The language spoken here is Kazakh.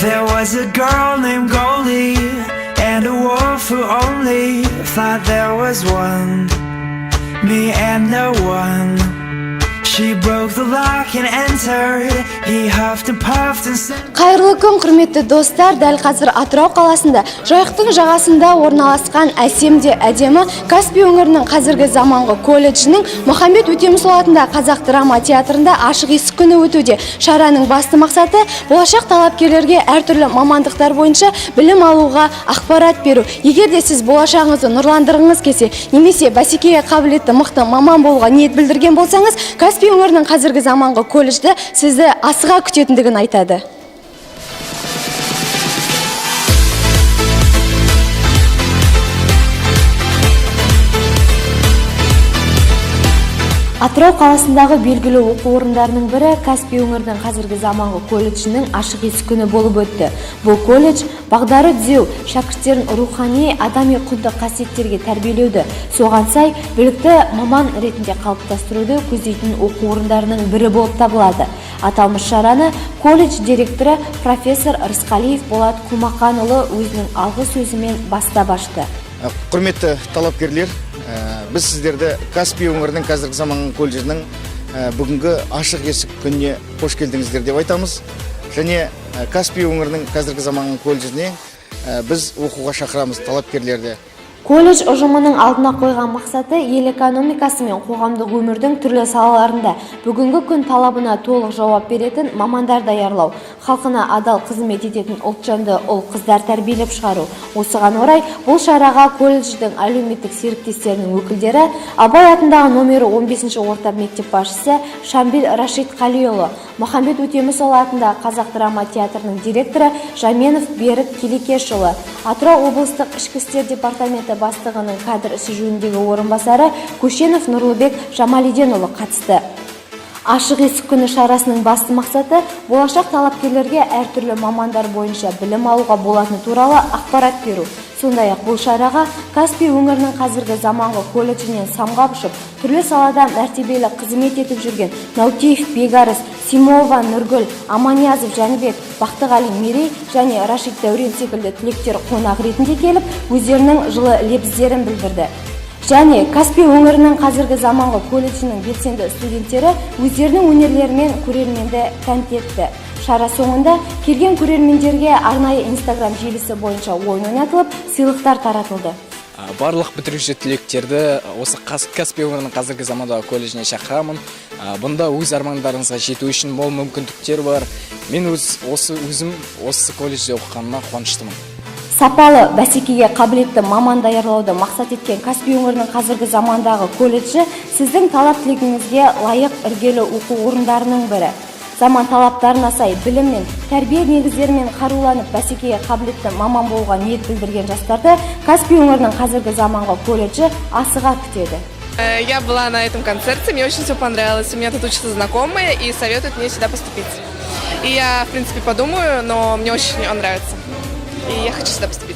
There was a girl named Goldie and a wolf who only thought there was one, me and no one. She broke the lock and entered. He huffed and puffed and said. Қайырлы күн, құрметті достар. Дәл қазір Атырау қаласында жайықтың жағасында орналасқан әсем де әдемі Каспий өңірінің қазіргі заманғы колледжінің Махамбет Өтемісұлы атындағы Қазақ драма театрында ашық есік күні өтуде. Шараның басты мақсаты болашақ талапкерлерге әртүрлі мамандықтар бойынша білім алуға ақпарат беру. Егер де сіз болашағыңызды нұрландырғыңыз келсе, немесе бәсекеге қабілетті мықты маман болуға ниет білдірген болсаңыз, Каспий өңірінің қазіргі заманғы колледжді сізді асыға күтетіндігін айтады. Атырау қаласындағы белгілі оқу орындарының бірі Каспий өңірінің қазіргі заманғы колледжінің ашық есік күні болып өтті. Бұл колледж бағдары түзеу, шәкірттерін рухани, адами құнды қасиеттерге тәрбиелеуді, соған сай білікті маман ретінде қалыптастыруды көздейтін оқу орындарының бірі болып табылады. Аталмыш шараны колледж директоры профессор Рысқалиев Болат Құлмақанұлы өзінің алғы сөзімен бастап ашты. Құрметті талапкерлер, біз сіздерді Каспий өңірінің қазіргі заманғы колледжінің бүгінгі ашық есік күніне қош келдіңіздер деп айтамыз. Және Каспий өңірінің қазіргі заманғы колледжіне біз оқуға шақырамыз талапкерлерді. Колледж ұжымының алдына қойған мақсаты ел экономикасы мен қоғамдық өмірдің түрлі салаларында бүгінгі күн талабына толық жауап беретін мамандар даярлау, халқына адал қызмет ететін ұлтжанды ұл-қыздар тәрбиелеп шығару. Осыған орай бұл шараға колледждің әлеуметтік серіктестерінің өкілдері, Абай атындағы номері 15-ші орта мектеп басшысы Шамбил Рашид Қалиұлы, Махамбет Өтемісұлы атындағы Қазақ драма театрының директоры Жаменов Берік Келекешұлы, Атырау облыстық ішкі істер департаменті бастығының кадр ісі жөніндегі орынбасары Көшенов Нұрлыбек Жамалиденұлы қатысты. Ашық есік күні шарасының басты мақсаты болашақ талапкерлерге әртүрлі мамандар бойынша білім алуға болатыны туралы ақпарат беру. Сондай-ақ бұл шараға Каспий өңірінің қазіргі заманғы колледжінен самғап ұшып, түрлі салада мәртебелі қызмет етіп жүрген Наутиев Бегарыс, Симова Нұргүл, Аманиязов Жәнібек, Бақтығали Мерей және Рашид Дәурен секілді түлектер қонақ ретінде келіп, өздерінің жылы лебіздерін білдірді. Және Каспий өңірінің қазіргі заманғы колледжінің белсенді студенттері өздерінің өнерлерімен көрерменді тәнті етті. Шара соңында келген көрермендерге арнайы Инстаграм желісі бойынша ойын ойнатылып, сыйлықтар таратылды. Барлық бітіруші түлектерді осы Каспий өңірінің қазіргі замандағы колледжіне шақырамын. Бұнда өз армандарыңызға жету үшін мол мүмкіндіктер бар. Мен өзім осы колледжде оқығаныма қуаныштымын. Сапалы бәсекеге қабілетті маман даярлауды мақсат еткен Каспий өңірінің қазіргі замандағы колледжі сіздің талап тілегіңізге лайық іргелі оқу орындарының бірі. Заман талаптарына сай білім мен тәрбие негіздерімен қаруланып бәсекеге қабілетті маман болуға ниет білдірген жастарды Каспий өңірінің қазіргі заманғы колледжі асыға күтеді. Я была на этом концерте, мне очень все понравилось. У меня тут учатся знакомые и советуют мне сюда поступить. И я, в принципе, подумаю, но мне очень он нравится. И я хочу сюда поступить.